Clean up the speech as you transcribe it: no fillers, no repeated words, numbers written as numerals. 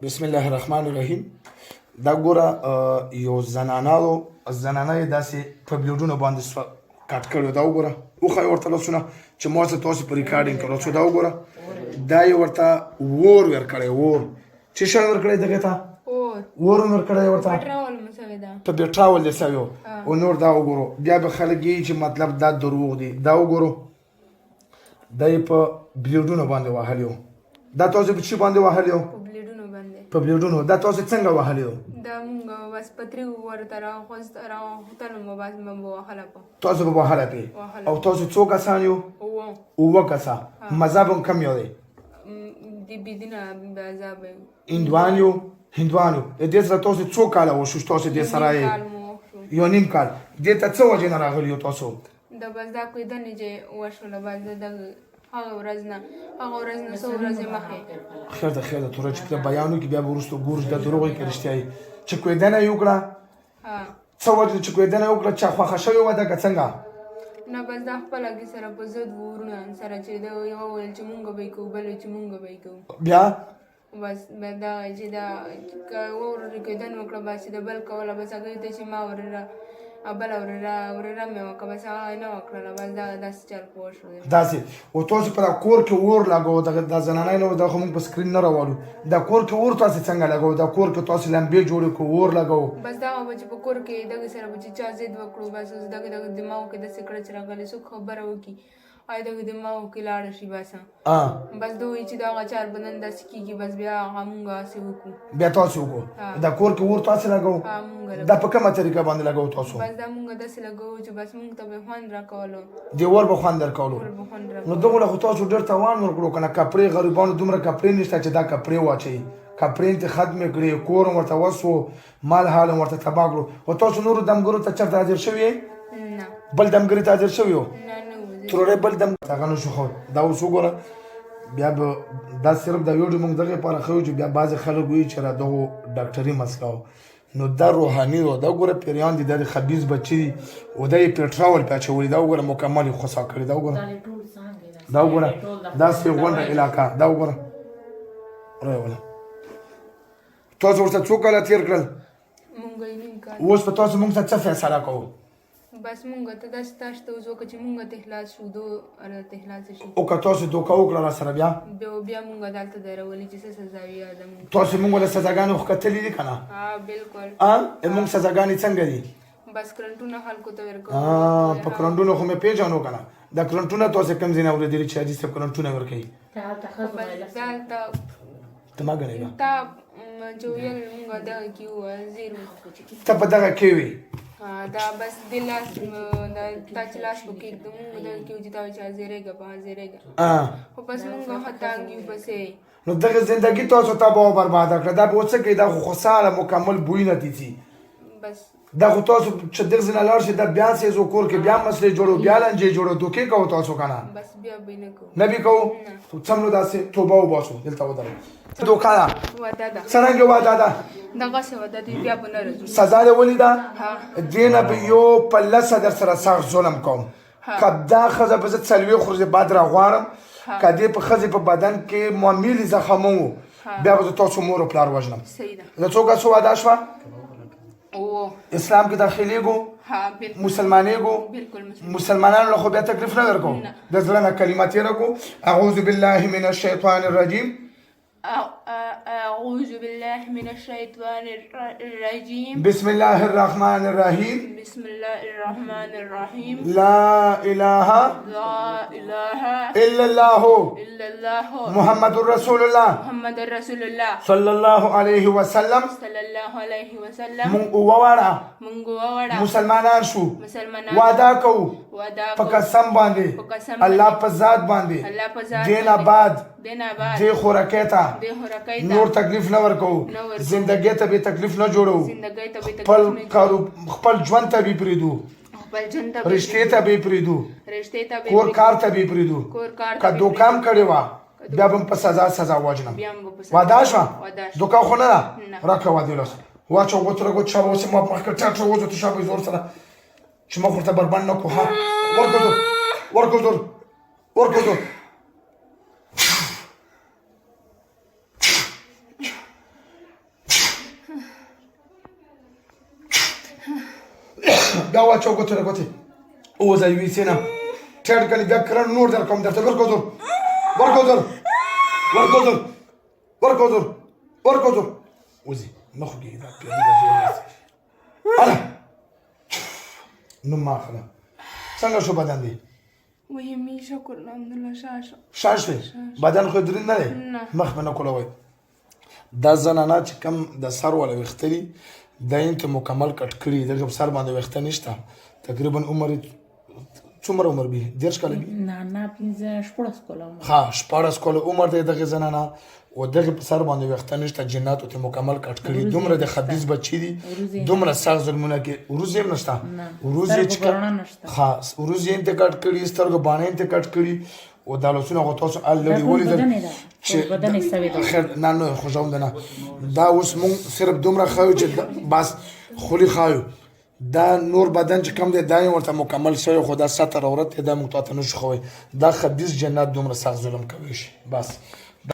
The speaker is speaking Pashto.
بسم الله الرحمن الرحیم. دا ګوره یو زنانه یې داسې په بلیډونو باندې کټ کړی. دا وګوره وښایه ورته لاسونه چې ما څه تاسو په ریکارډینګ کې لاسو. دا وګوره دا یې ورته اور ورکړی. اور چې شی ورکړی دغې ته اور هم ورکړی ورته په بېټراول دې سوی و. او نور دا وګورو بیا به خلک یي چې مطلب دا دروغ دی. دا وګورو دا یې په بلیډونو باندې وهلی و. دا تاسو په چی باندې وهلی و؟ په بلیډونو. دا تاسو څنګه وهلی و؟ دا مونږ بس په تریو ورته راوختلو مو بس مو وهله په تاسو به وهله پې. او تاسو څو کسان یو؟ اووه کسه. مذهب هم کم یو دی؟ د بېدینه مذهب هندوان یو. هندوان یو. د دې سره تاسو څو کاله وشو چې تاسو دې سره یې؟ یو نیم کال. دې ته څه وجې نه راغلي یو تاسو؟ دا بس دا کویدنې چې وشوله بس د هغه ورځ نه څو ورځې مخکې. خیر ده توره چې کله بیان وکړي بیا به وروسته ګورو چې دا دروغ یې که رښتیا یي. چې کویدنه یې وکړه څه وجې چې کویدنه یې وکړه چا خوښه شوې وه ده که څنګه؟ نه بس دا خپله کې سره په ضد و ورونه سره چې ده یو ویل چې مونږ به یې کوو بل چې مونږ به یې کوو. بیا بس دا چې دا که ورورې کویدنه وکړه بس چې د بل کوله بس هغوی ته چې ما ورره بله ورره مې وکړه بس هغه یې نه وکړله. بس دا داسې چل پوه شو. داسې او تاسو په دا کور کې اور لګوو. دا زنانه نه و دا خو موږ په سکرین نه راوالو. دا کور کې اور تاسې څنګه لګوو؟ دا کور کې تاسو لمبې جوړې کړو اور لګوو؟ بس دغه به چې په کور کې دغې سره به چې چا ضد وکړو بس اوس دغه دماغو کې داسې کړه چې راغلی څوک خبره وکړي آیا دغه دماغو کې لاړه شي بس بس ده وایي چې دغه چار به نن داسې کېږي بس بیا هغه مونږ هسې وکړو. بیا تاسو وکړو. دا کور کې اور تاسې لګوو؟ دا په کومه طریقه باندې لګوو تاسو؟ بس دا مونږ داسې لګوو چې بس مونږ ته به خوند راکولو. دې اور به خوند درکولو. نو دغو له خو تاسو ډېر تاوان ورکړو که نه؟ کپړې غریبانو دومره کپړې نشته چې دا کپړې واچوي. کپړې ته ختمې کړې، کور هم ورته وسو، مال حال هم ورته تباه کړو. او تاسو نورو دمګرو ته چېرته حاضر شوي یې؟ نه. بل دمګري ته حاضر شوي وو؟ نه ترورې بل دم هغه نه شو خو. دا اوس وګوره بیا به دا صرف دا ویډیو موږ دغې لپاره ښیو چې بیا بعضې خلک وایي چې را دغو ډاکټري مسله و. نو دا روحاني و. دا ګوره پیریان دي، دا د خبیث بچي دي او دا یې پېټراول پې اچولي. دا وګوره مکمل یې خوسا کړي. دا وګوره داسې غونډه علاقه. دا وګوره رایوله. تاسو ورته څو کاله تېر کړل؟ مونږ یې نیم کال. اوس په تاسو موږ ته څه فیصله کوو؟ بس مونږ ته داسې تاسو ته اوس وکړه چې مونږ ته اخلاص شو ته اخلاص شي. او که تاسو دوکه وکړه را سره بیا بیا مونږ دلته درولي چې څه سزا وي ده مونږ. تاسو موږ له سزاګانو خو کتلي دي که نه؟ بلکل. موږ سزاګانې څنګه دي؟ بس کرنټونه خلکو ته ورکوو. په کرنټونو خو مې پېژنو که نه؟ دا کرنټونه تاسو کوم ځای نه اورېدلي چې حاجي صاحب کرنټونه ورکوي؟ ته ما ګڼې تا چې ویل مونږ دغه کې وو زیر ته په دغه کې وې؟ دا بس د لاس تا چې لاس په کېږدو مونږ دغه کې وو چې تا وایي چې حاضرېږه په حاضرېږه. خو بس مونږ خطاګ یو پسې. نو دغه زندګي تاسو تباه او برباده کړه. دا به اوس څه کوي؟ دا خو خوشحاله مکمل بویونه تیځي. بس دا خو تاسو چې دغه ځای نه لاړ شئ دا بیا سیزو کور کې بیا مسلې جوړو بیا لانجې جوړو. دوکې کوو تاسو که نه؟ بس بیا به نه کوو. نه به کوو؟ څه نو داسې توبه وباسو. دلته ودرئ. دوکه ده واده ده. څرنګه واده ده؟ دغسې واده دی بیا به نه راځو. سزا دې ولیده؟ دې نه به یو پلسه در سره سخت ظلم کوم. که دا ښځه به زه څلوېښت ورځې بعد راغواړم که دې په ښځې په بدن کې معملي زخم و بیا به زه تاسو مور و پلار وژنم. صحیح ده. د څو کسو واده شوه؟ اسلام کې داخلېږو؟ مسلمانېږو؟ مسلمانانو له خو بیا تکلیف نه درکوو؟ د زړه نه کلمه تېره کړو. اعوذ بالله من الشیطان الرجیم. أعوذ بالله من الشيطان الرجيم. بسم الله الرحمن الرحيم. بسم الله الرحمن الرحيم. لا إله إلا الله محمد رسول الله صلى الله عليه وسلم. من ووارا مسلمانان شو وادا کو په قسم باندې الله په ذات باندې دین آباد دې خورکېتا نور تکلیف نه ورکو. زندګۍ ته به تکلیف نه جوړو. خپل ژوند ته به پریدو. رشتې ته به پریدو. کور کار ته به پریدو. که دوکام کړی وه بیا به په سزا وژنم. واده شوه؟ دوکه خو نه ده؟ راکړه وادې لاس واچو غوڅ راګوت شابه اوس ما په مخکې ټاټ راوځو ته شابه زور سره چې مخ ورته بربند نه کړو. ورکړو زور بیا واچو ګوتې ګوتې اوځه یوې سینه ټیټ کړي بیا کرن نور در کوم درته ورکوزر وځي نه خوږېږي دا پیالې به زور راسي هله نوم مه اخله څنګه شو بدن دی وایي مې شکر الحمدلله شا شوې بدن خو دروند نه دی مخ مې نه کولوئ دا زنانه چې کم د سر والا ویښته دي دا یې ته مکمل کټ کړي دلته په سر باندې ویښته نشته تقریبا عمر څومره عمر به 10 کاله نه 15 14 کاله عمر ها 14 کاله عمر دی دغه زنانه او دغه په سر باندې ویښته نشته جنات ته مکمل کټ کړي دومره د خبيث بچی دي دومره سخت ظلمونه کې وروز یې نشته وروز یې چې ها وروز یې ته کټ کړي سترګو باندې ته کټ کړي او د لاسونو غوتاسو الډي ولیدل چې بدن یې سوي ده خیر نه خوشاوند نه دا اوس مونږ صرف دومره خایو چې بس خولي خایو دا نور بدن چې کم دی دا یې ورته مکمل شوی خو دا ستر عورت دی دا موږ ته نشو خوی دا خبيث جنات دومره سخت ظلم کوي شي بس